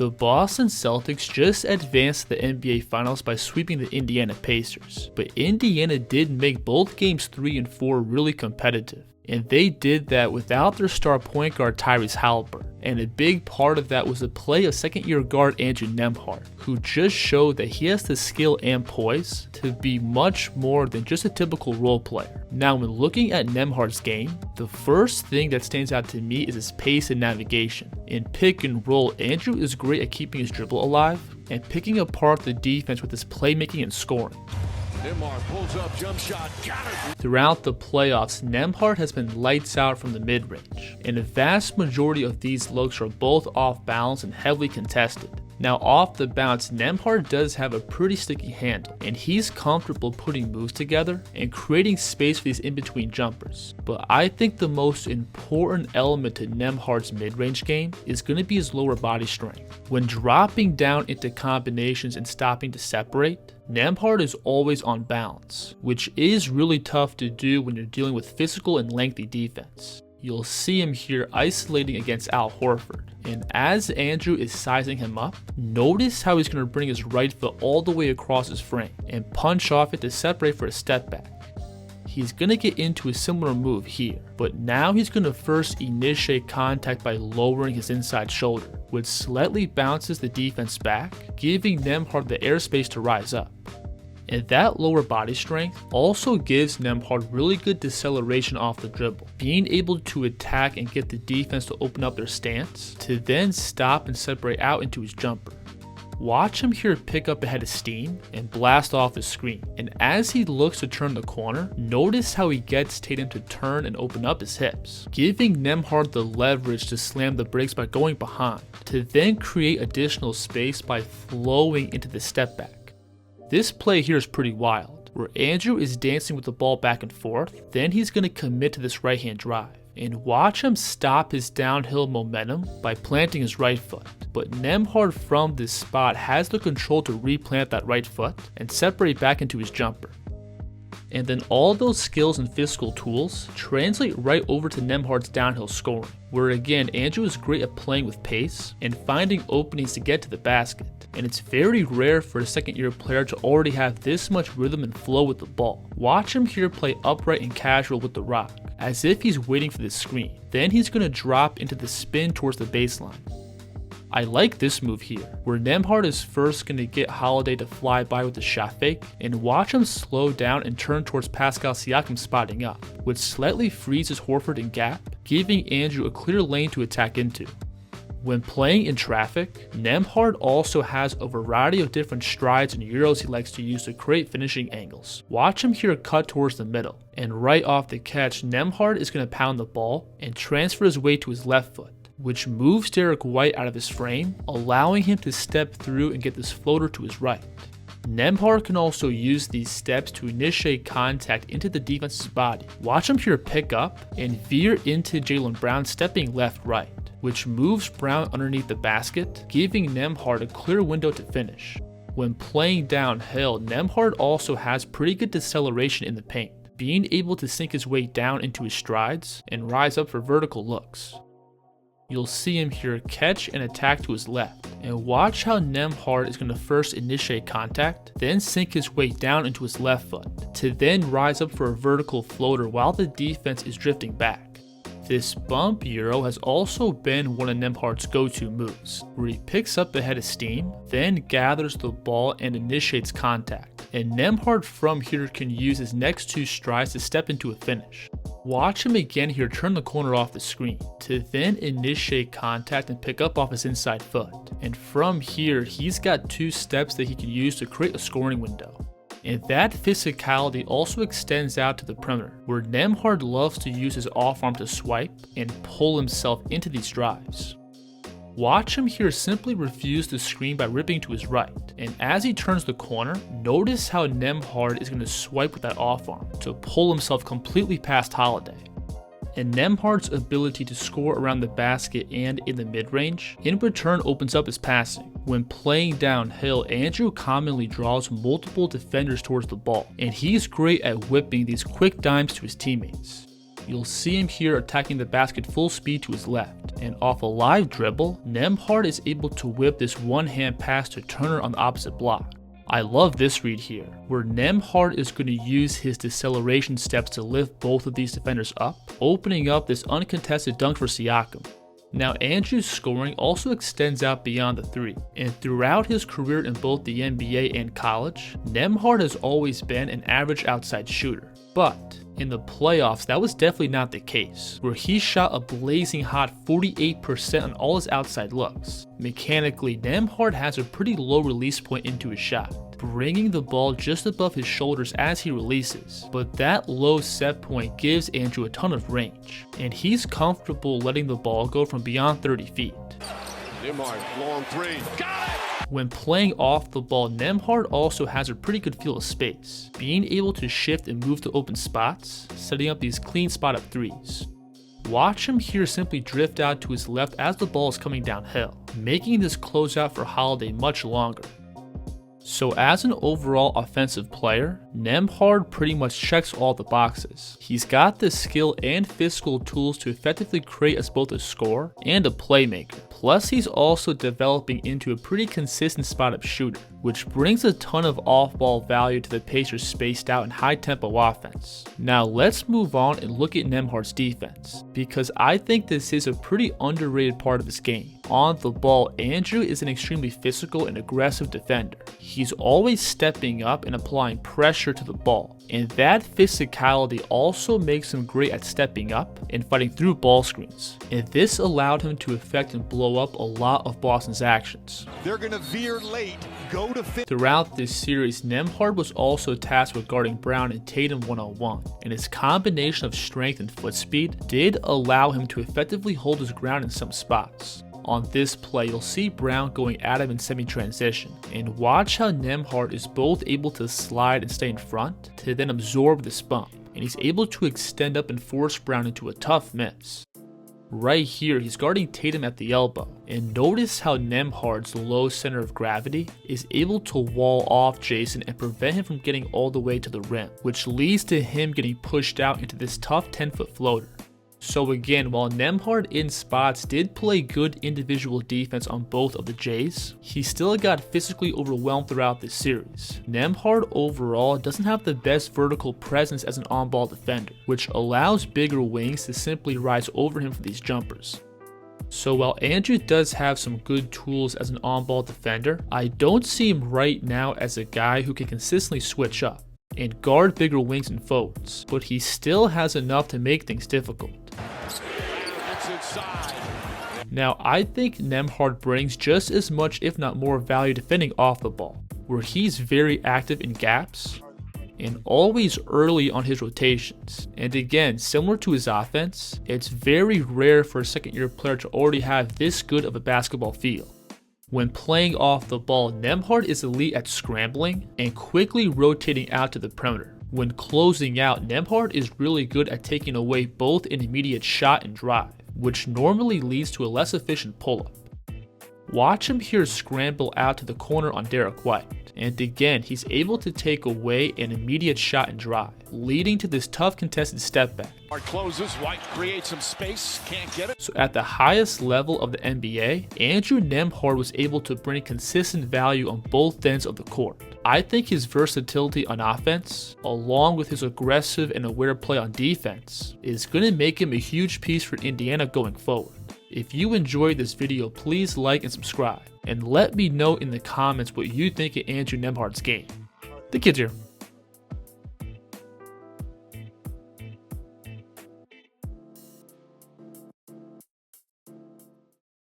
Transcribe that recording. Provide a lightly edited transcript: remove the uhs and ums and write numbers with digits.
The Boston Celtics just advanced to the NBA Finals by sweeping the Indiana Pacers, but Indiana did make both games 3 and 4 really competitive, and they did that without their star point guard Tyrese Halliburton, and a big part of that was the play of second-year guard Andrew Nembhard, who just showed that he has the skill and poise to be much more than just a typical role player. Now, when looking at Nembhard's game, the first thing that stands out to me is his pace and navigation. In pick and roll, Andrew is great at keeping his dribble alive and picking apart the defense with his playmaking and scoring. Nembhard pulls up, jump shot, got it! Throughout the playoffs, Nembhard has been lights out from the mid-range, and a vast majority of these looks are both off balance and heavily contested. Now, off the bounce, Nembhard does have a pretty sticky handle, and he's comfortable putting moves together and creating space for these in-between jumpers. But I think the most important element to Nembhard's mid-range game is going to be his lower body strength. When dropping down into combinations and stopping to separate, Nembhard is always on balance, which is really tough to do when you're dealing with physical and lengthy defense. You'll see him here isolating against Al Horford, and as Andrew is sizing him up, notice how he's going to bring his right foot all the way across his frame and punch off it to separate for a step back. He's going to get into a similar move here, but now he's going to first initiate contact by lowering his inside shoulder, which slightly bounces the defense back, giving Nembhard the airspace to rise up. And that lower body strength also gives Nembhard really good deceleration off the dribble, being able to attack and get the defense to open up their stance, to then stop and separate out into his jumper. Watch him here pick up a head of steam and blast off his screen, and as he looks to turn the corner, notice how he gets Tatum to turn and open up his hips, giving Nembhard the leverage to slam the brakes by going behind, to then create additional space by flowing into the step back. This play here is pretty wild, where Andrew is dancing with the ball back and forth, then he's going to commit to this right hand drive, and watch him stop his downhill momentum by planting his right foot. But Nembhard from this spot has the control to replant that right foot and separate back into his jumper. And then all those skills and physical tools translate right over to Nembhard's downhill scoring, where again Andrew is great at playing with pace and finding openings to get to the basket. And it's very rare for a second-year player to already have this much rhythm and flow with the ball. Watch him here play upright and casual with the rock, as if he's waiting for the screen. Then he's going to drop into the spin towards the baseline. I like this move here, where Nembhard is first going to get Holiday to fly by with the shot fake, and watch him slow down and turn towards Pascal Siakam spotting up, which slightly freezes Horford in gap, giving Andrew a clear lane to attack into. When playing in traffic, Nembhard also has a variety of different strides and euros he likes to use to create finishing angles. Watch him here cut towards the middle, and right off the catch, Nembhard is going to pound the ball and transfer his weight to his left foot, which moves Derek White out of his frame, allowing him to step through and get this floater to his right. Nembhard can also use these steps to initiate contact into the defense's body. Watch him here pick up and veer into Jaylen Brown stepping left-right, which moves Brown underneath the basket, giving Nembhard a clear window to finish. When playing downhill, Nembhard also has pretty good deceleration in the paint, being able to sink his way down into his strides and rise up for vertical looks. You'll see him here catch and attack to his left, and watch how Nembhard is going to first initiate contact, then sink his way down into his left foot, to then rise up for a vertical floater while the defense is drifting back. This bump euro has also been one of Nembhard's go-to moves, where he picks up a head of steam, then gathers the ball and initiates contact, and Nembhard from here can use his next two strides to step into a finish. Watch him again here turn the corner off the screen, to then initiate contact and pick up off his inside foot, and from here he's got two steps that he can use to create a scoring window. And that physicality also extends out to the perimeter, where Nembhard loves to use his off arm to swipe and pull himself into these drives. Watch him here simply refuse the screen by ripping to his right, and as he turns the corner, notice how Nembhard is going to swipe with that off arm to pull himself completely past Holiday. And Nembhard's ability to score around the basket and in the mid-range, in return opens up his passing. When playing downhill, Andrew commonly draws multiple defenders towards the ball, and he's great at whipping these quick dimes to his teammates. You'll see him here attacking the basket full speed to his left, and off a live dribble, Nembhard is able to whip this one-hand pass to Turner on the opposite block. I love this read here, where Nembhard is going to use his deceleration steps to lift both of these defenders up, opening up this uncontested dunk for Siakam. Now Andrew's scoring also extends out beyond the three, and throughout his career in both the NBA and college, Nembhard has always been an average outside shooter. But in the playoffs, that was definitely not the case, where he shot a blazing hot 48% on all his outside looks. Mechanically, Nembhard has a pretty low release point into his shot, bringing the ball just above his shoulders as he releases, but that low set point gives Andrew a ton of range, and he's comfortable letting the ball go from beyond 30 feet. Nembhard, long three. Got it! When playing off the ball, Nembhard also has a pretty good feel of space, being able to shift and move to open spots, setting up these clean spot up threes. Watch him here simply drift out to his left as the ball is coming downhill, making this closeout for Holiday much longer. So as an overall offensive player, Nembhard pretty much checks all the boxes. He's got the skill and physical tools to effectively create as both a scorer and a playmaker. Plus he's also developing into a pretty consistent spot-up shooter, which brings a ton of off-ball value to the Pacers' spaced out and high-tempo offense. Now let's move on and look at Nembhard's defense, because I think this is a pretty underrated part of his game. On the ball, Andrew is an extremely physical and aggressive defender. He's always stepping up and applying pressure to the ball, and that physicality also makes him great at stepping up and fighting through ball screens, and this allowed him to affect and blow up a lot of Boston's actions. They're gonna veer late, go to fit. Throughout this series, Nembhard was also tasked with guarding Brown and Tatum one-on-one, and his combination of strength and foot speed did allow him to effectively hold his ground in some spots. On this play, you'll see Brown going at him in semi-transition, and watch how Nembhard is both able to slide and stay in front to then absorb this bump, and he's able to extend up and force Brown into a tough miss. Right here, he's guarding Tatum at the elbow, and notice how Nembhard's low center of gravity is able to wall off Jason and prevent him from getting all the way to the rim, which leads to him getting pushed out into this tough 10-foot floater. So again, while Nembhard in spots did play good individual defense on both of the Jays, he still got physically overwhelmed throughout this series. Nembhard overall doesn't have the best vertical presence as an on-ball defender, which allows bigger wings to simply rise over him for these jumpers. So while Andrew does have some good tools as an on-ball defender, I don't see him right now as a guy who can consistently switch up and guard bigger wings and forwards, but he still has enough to make things difficult. Now I think Nembhard brings just as much if not more value defending off the ball, where he's very active in gaps and always early on his rotations. And again, similar to his offense, it's very rare for a second-year player to already have this good of a basketball feel. When playing off the ball, Nembhard is elite at scrambling and quickly rotating out to the perimeter. When closing out, Nembhard is really good at taking away both an immediate shot and drive, which normally leads to a less efficient pull-up. Watch him here scramble out to the corner on Derek White, and again he's able to take away an immediate shot and drive, leading to this tough contested step back. Closes, White creates some space, can't get it. So at the highest level of the NBA, Andrew Nembhard was able to bring consistent value on both ends of the court. I think his versatility on offense, along with his aggressive and aware play on defense, is going to make him a huge piece for Indiana going forward. If you enjoyed this video, please like and subscribe, and let me know in the comments what you think of Andrew Nembhard's game. The kid's here.